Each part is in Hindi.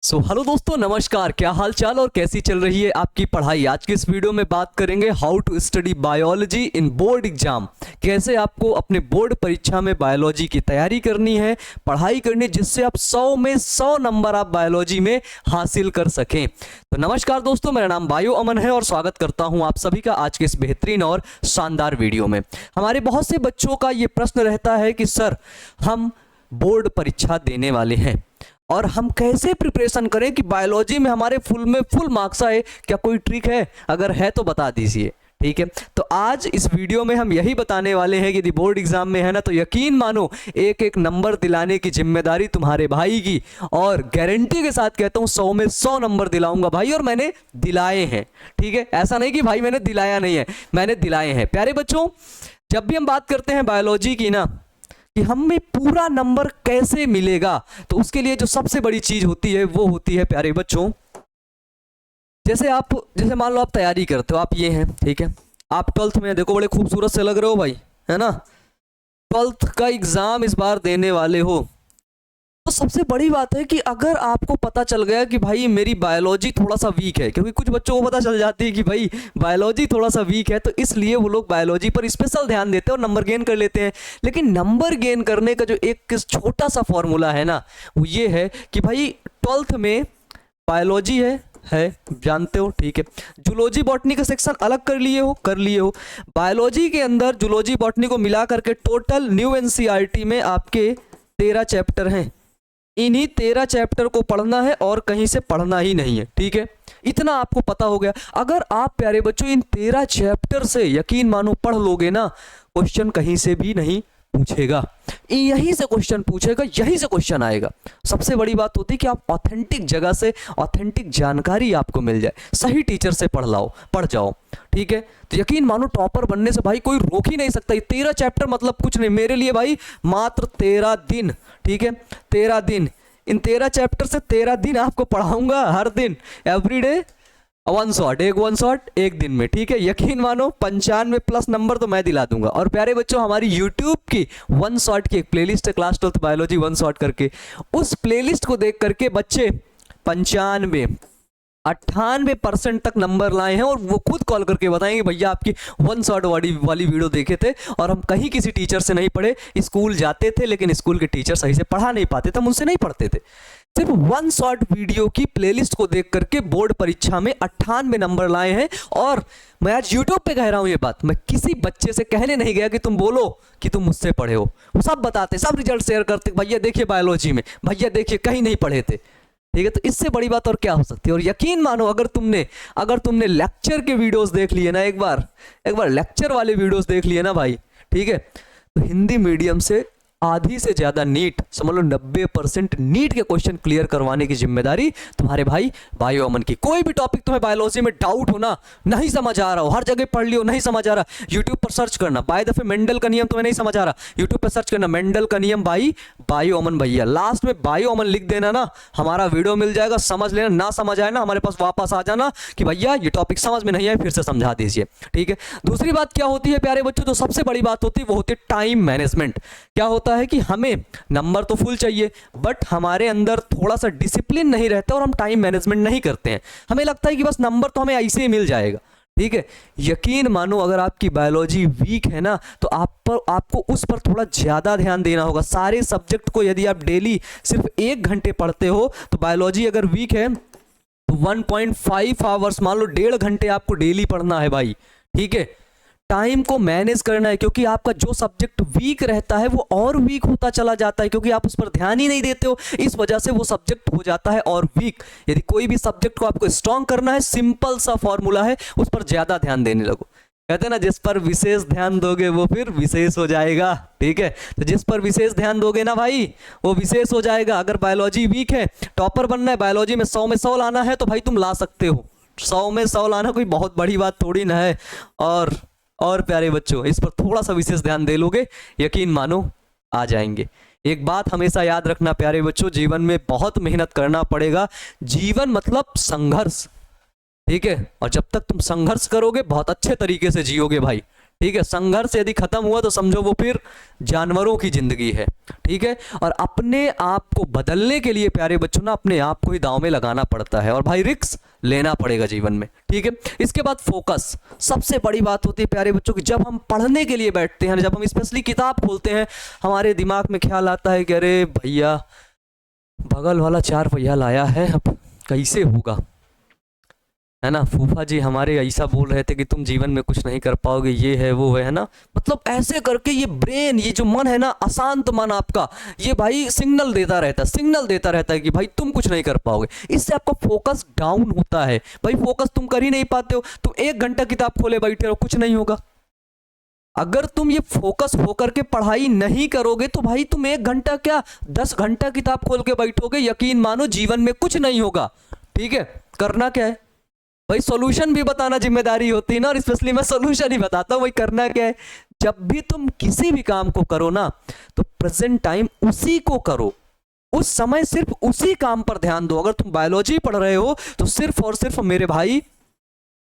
हेलो दोस्तों, नमस्कार। क्या हाल चाल और कैसी चल रही है आपकी पढ़ाई। आज की इस वीडियो में बात करेंगे how to study biology in board exam. कैसे आपको अपने बोर्ड परीक्षा में बायोलॉजी की तैयारी करनी है, पढ़ाई करनी, जिससे आप 100 में 100 नंबर आप बायोलॉजी में हासिल कर सकें। तो नमस्कार दोस्तों, मेरा नाम बायो अमन है और स्वागत करता हूं आप सभी का आज के इस बेहतरीन और शानदार वीडियो में। हमारे बहुत से बच्चों का ये प्रश्न रहता है कि सर, हम बोर्ड परीक्षा देने वाले हैं और हम कैसे प्रिपरेशन करें कि बायोलॉजी में हमारे फुल मार्क्स आए। क्या कोई ट्रिक है? अगर है तो बता दीजिए। ठीक है, तो आज इस वीडियो में हम यही बताने वाले हैं कि यदि बोर्ड एग्जाम में है ना, तो यकीन मानो एक एक नंबर दिलाने की जिम्मेदारी तुम्हारे भाई की, और गारंटी के साथ कहता हूं 100 में 100 नंबर दिलाऊंगा भाई, और मैंने दिलाए हैं। ठीक है, ऐसा नहीं कि भाई मैंने दिलाया नहीं है, मैंने दिलाए हैं। प्यारे बच्चों, जब भी हम बात करते हैं बायोलॉजी की ना, कि हमें पूरा नंबर कैसे मिलेगा, तो उसके लिए जो सबसे बड़ी चीज होती है वो होती है प्यारे बच्चों, जैसे मान लो आप तैयारी करते हो, आप ये हैं, ठीक है, आप 12th में देखो बड़े खूबसूरत से लग रहे हो भाई, है ना। 12th का एग्जाम इस बार देने वाले हो, तो सबसे बड़ी बात है कि अगर आपको पता चल गया कि भाई मेरी बायोलॉजी थोड़ा सा वीक है, क्योंकि कुछ बच्चों को पता चल जाती है कि भाई बायोलॉजी थोड़ा सा वीक है, तो इसलिए वो लोग बायोलॉजी पर स्पेशल ध्यान देते हैं और नंबर गेन कर लेते हैं। लेकिन नंबर गेन करने का जो एक छोटा सा फॉर्मूला है ना, वो ये है कि भाई 12th में बायोलॉजी है जानते हो, ठीक है। जूलॉजी बॉटनी का सेक्शन अलग कर लिए हो। बायोलॉजी के अंदर जूलॉजी बॉटनी को मिला करके टोटल न्यू एनसीईआरटी में आपके 13 चैप्टर हैं। इन्हीं 13 चैप्टर को पढ़ना है और कहीं से पढ़ना ही नहीं है। ठीक है, इतना आपको पता हो गया। अगर आप प्यारे बच्चों इन 13 चैप्टर से यकीन मानो पढ़ लोगे ना, क्वेश्चन कहीं से भी नहीं पूछेगा, यहीं से क्वेश्चन पूछेगा, यहीं से क्वेश्चन आएगा। सबसे बड़ी बात होती है कि आप ऑथेंटिक जगह से ऑथेंटिक जानकारी आपको मिल जाए, सही टीचर से पढ़ जाओ। ठीक है, तो यकीन मानो टॉपर बनने से भाई कोई रोक ही नहीं सकता। 13 चैप्टर मतलब कुछ नहीं मेरे लिए भाई, मात्र 13 दिन। ठीक है, 13 दिन, इन 13 चैप्टर से 13 दिन आपको पढ़ाऊंगा, हर दिन, एवरीडे वन शॉट एक दिन में। ठीक है, यकीन मानो 95+ नंबर तो मैं दिला दूंगा। और प्यारे बच्चों, हमारी यूट्यूब की वन शॉट की एक प्लेलिस्ट है, class 12th biology one shot करके, उस प्लेलिस्ट को देख करके बच्चे 98% तक नंबर लाए हैं, और वो खुद कॉल करके बताएंगे भैया आपकी वन शॉट वाली वीडियो देखे थे और हम कहीं किसी टीचर से नहीं पढ़े, स्कूल जाते थे लेकिन स्कूल के टीचर सही से पढ़ा नहीं पाते थे, हम उनसे नहीं पढ़ते थे। सिर्फ वन शॉट वीडियो की प्लेलिस्ट को देख करके बोर्ड परीक्षा में 98 नंबर लाए हैं। और मैं आज यूट्यूब पे कह रहा हूं ये बात, मैं किसी बच्चे से कहने नहीं गया कि तुम बोलो कि तुम मुझसे पढ़े हो। वो सब बताते, सब रिजल्ट शेयर करते, भैया देखिए बायोलॉजी में, भैया देखिए कहीं नहीं पढ़े थे। ठीक है, तो इससे बड़ी बात और क्या हो सकती है। और यकीन मानो अगर तुमने लेक्चर के वीडियोस देख लिए ना, एक बार लेक्चर वाले वीडियोस देख लिए ना भाई, ठीक है, तो हिंदी मीडियम से आधी से ज्यादा नीट, समझ लो 90% नीट के क्वेश्चन क्लियर करवाने की जिम्मेदारी तुम्हारे भाई बायो अमन की। कोई भी टॉपिक तुम्हें बायोलॉजी में डाउट हो ना, नहीं समझ आ रहा हो, हर जगह पढ़ लियो, नहीं समझ आ रहा, यूट्यूब पर सर्च करना, बाय दफे मेंडल का नियम तुम्हें नहीं समझ आ रहा, यूट्यूब पर सर्च करना मेंडल का नियम बाई बायो अमन भैया, लास्ट में बायो अमन लिख देना ना, हमारा वीडियो मिल जाएगा, समझ लेना, ना समझ आए ना हमारे पास वापस आ जाना कि भैया ये टॉपिक समझ में नहीं आए, फिर से समझा दीजिए। ठीक है, दूसरी बात क्या होती है प्यारे बच्चों, जो सबसे बड़ी बात होती है वो होती है टाइम मैनेजमेंट। क्या होता है कि हमें नंबर तो फुल चाहिए, बट हमारे अंदर थोड़ा सा डिसिप्लिन नहीं रहता और हम टाइम मैनेजमेंट नहीं करते हैं। हमें लगता है कि बस नंबर तो हमें ऐसे ही मिल जाएगा। ठीक है, यकीन मानो अगर आपकी बायोलॉजी वीक है ना, तो आपको उस पर थोड़ा ज्यादा ध्यान देना होगा। सारे सब्जेक्ट को यदि आप डेली सिर्फ 1 घंटे पढ़ते हो, तो बायोलॉजी अगर वीक है तो 1.5 आवर्स, मान लो 1.5 घंटे आपको डेली पढ़ना है भाई। ठीक है, टाइम को मैनेज करना है, क्योंकि आपका जो सब्जेक्ट वीक रहता है वो और वीक होता चला जाता है, क्योंकि आप उस पर ध्यान ही नहीं देते हो, इस वजह से वो सब्जेक्ट हो जाता है और वीक। यदि कोई भी सब्जेक्ट को आपको स्ट्रॉन्ग करना है, सिंपल सा फॉर्मूला है, उस पर ज्यादा ध्यान देने लगो। कहते हैं ना, जिस पर विशेष ध्यान दोगे वो फिर विशेष हो जाएगा। ठीक है, तो जिस पर विशेष ध्यान दोगे ना भाई, वो विशेष हो जाएगा। अगर बायोलॉजी वीक है, टॉपर बनना है, बायोलॉजी में 100 में 100 लाना है, तो भाई तुम ला सकते हो। 100 में 100 लाना कोई बहुत बड़ी बात थोड़ी ना है। और प्यारे बच्चों, इस पर थोड़ा सा विशेष ध्यान दे लोगे, यकीन मानो आ जाएंगे। एक बात हमेशा याद रखना प्यारे बच्चों, जीवन में बहुत मेहनत करना पड़ेगा। जीवन मतलब संघर्ष। ठीक है, और जब तक तुम संघर्ष करोगे बहुत अच्छे तरीके से जियोगे भाई। ठीक है, संघर्ष यदि खत्म हुआ तो समझो वो फिर जानवरों की जिंदगी है। ठीक है, और अपने आप को बदलने के लिए प्यारे बच्चों ना अपने आप को ही दांव में लगाना पड़ता है और भाई रिस्क लेना पड़ेगा जीवन में। ठीक है, इसके बाद फोकस, सबसे बड़ी बात होती है प्यारे बच्चों की, जब हम पढ़ने के लिए बैठते हैं, जब हम स्पेशली किताब खोलते हैं, हमारे दिमाग में ख्याल आता है कि अरे भैया बगल वाला 4 पहिया लाया है, अब कैसे होगा, है ना, फूफा जी हमारे ऐसा बोल रहे थे कि तुम जीवन में कुछ नहीं कर पाओगे, ये है वो है ना, मतलब ऐसे करके ये ब्रेन, ये जो मन है ना, अशांत मन आपका, ये भाई सिग्नल देता रहता है कि भाई तुम कुछ नहीं कर पाओगे। इससे आपका फोकस डाउन होता है, भाई फोकस तुम कर ही नहीं पाते हो। तुम 1 घंटा किताब खोले बैठे रहो, कुछ नहीं होगा। अगर तुम ये फोकस होकर के पढ़ाई नहीं करोगे तो भाई तुम 1 घंटा क्या 10 घंटा किताब खोल के बैठोगे, यकीन मानो जीवन में कुछ नहीं होगा। ठीक है, करना क्या है भाई, सॉल्यूशन भी बताना जिम्मेदारी होती है ना, और स्पेशली मैं सॉल्यूशन ही बताता हूँ। भाई करना क्या है, जब भी तुम किसी भी काम को करो ना तो प्रेजेंट टाइम उसी को करो, उस समय सिर्फ उसी काम पर ध्यान दो। अगर तुम बायोलॉजी पढ़ रहे हो तो सिर्फ और सिर्फ मेरे भाई,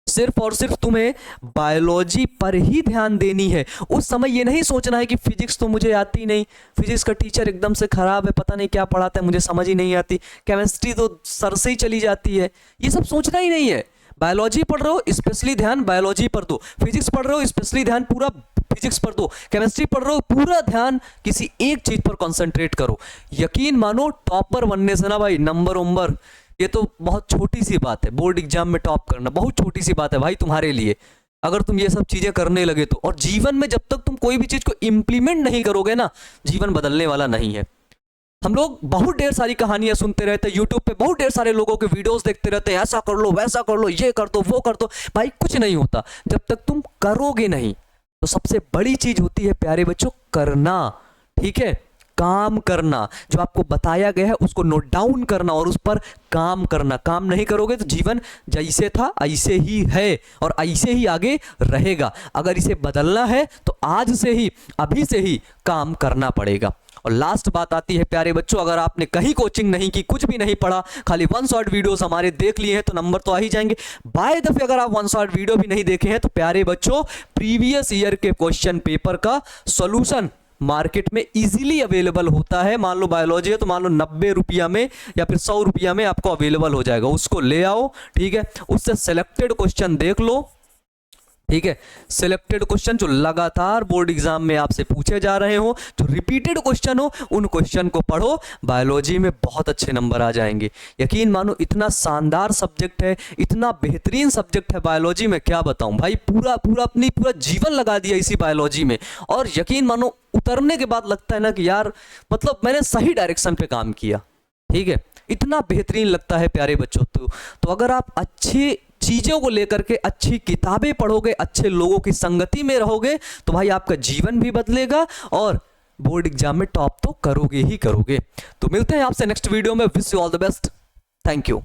सिर्फ और सिर्फ तुम्हें बायोलॉजी पर ही ध्यान देनी है। उस समय ये नहीं सोचना है कि फिजिक्स तो मुझे आती नहीं, फिजिक्स का टीचर एकदम से खराब है, पता नहीं क्या पढ़ाता है, मुझे समझ ही नहीं आती, केमिस्ट्री तो सर से ही चली जाती है, ये सब सोचना ही नहीं है। बायोलॉजी पढ़ रहे हो स्पेशली ध्यान बायोलॉजी पर दो, फिजिक्स पढ़ रहे हो स्पेशली ध्यान पूरा फिजिक्स पर दो, केमिस्ट्री पढ़ रहे हो पूरा ध्यान किसी एक चीज पर कंसंट्रेट करो। यकीन मानो टॉपर बनने से ना भाई, नंबर ये तो बहुत छोटी सी बात है, बोर्ड एग्जाम में टॉप करना बहुत छोटी सी बात है भाई तुम्हारे लिए, अगर तुम ये सब चीजें करने लगे तो। और जीवन में जब तक तुम कोई भी चीज को इंप्लीमेंट नहीं करोगे ना, जीवन बदलने वाला नहीं है। हम लोग बहुत ढेर सारी कहानियां सुनते रहते हैं, यूट्यूब पे बहुत ढेर सारे लोगों के वीडियोस देखते रहते हैं, ऐसा कर लो वैसा कर लो, ये कर दो वो कर दो, भाई कुछ नहीं होता जब तक तुम करोगे नहीं। तो सबसे बड़ी चीज होती है प्यारे बच्चों करना। ठीक है, काम करना, जो आपको बताया गया है उसको नोट डाउन करना और उस पर काम करना। काम नहीं करोगे तो जीवन जैसे था ऐसे ही है और ऐसे ही आगे रहेगा। अगर इसे बदलना है तो आज से ही, अभी से ही काम करना पड़ेगा। और लास्ट बात आती है प्यारे बच्चों, अगर आपने कहीं कोचिंग नहीं की, कुछ भी नहीं पढ़ा, खाली 1 शॉट वीडियोस हमारे देख लिए हैं तो नंबर तो आ ही जाएंगे। बाय द वे अगर आप 1 शॉट वीडियो भी नहीं देखे हैं तो प्यारे बच्चों प्रीवियस ईयर के क्वेश्चन पेपर का सॉल्यूशन मार्केट में इजीली अवेलेबल होता है। मान लो बायोलॉजी है तो मान लो 90 रुपया में या फिर 100 रुपया में आपको अवेलेबल हो जाएगा, उसको ले आओ। ठीक है, उससे सिलेक्टेड क्वेश्चन देख लो। ठीक है, सिलेक्टेड क्वेश्चन जो लगातार बोर्ड एग्जाम में आपसे पूछे जा रहे हो, जो रिपीटेड क्वेश्चन हो, उन क्वेश्चन को पढ़ो, बायोलॉजी में बहुत अच्छे नंबर आ जाएंगे। यकीन मानो इतना शानदार सब्जेक्ट है, इतना बेहतरीन सब्जेक्ट है बायोलॉजी में, क्या बताऊं भाई, पूरा जीवन लगा दिया इसी बायोलॉजी में। और यकीन मानो उतरने के बाद लगता है ना कि यार मतलब मैंने सही डायरेक्शन पे काम किया। ठीक है, इतना बेहतरीन लगता है प्यारे बच्चों। तो अगर आप अच्छी चीजों को लेकर के अच्छी किताबें पढ़ोगे, अच्छे लोगों की संगति में रहोगे तो भाई आपका जीवन भी बदलेगा और बोर्ड एग्जाम में टॉप तो करोगे ही करोगे। तो मिलते हैं आपसे नेक्स्ट वीडियो में। Wish you all the best. Thank you.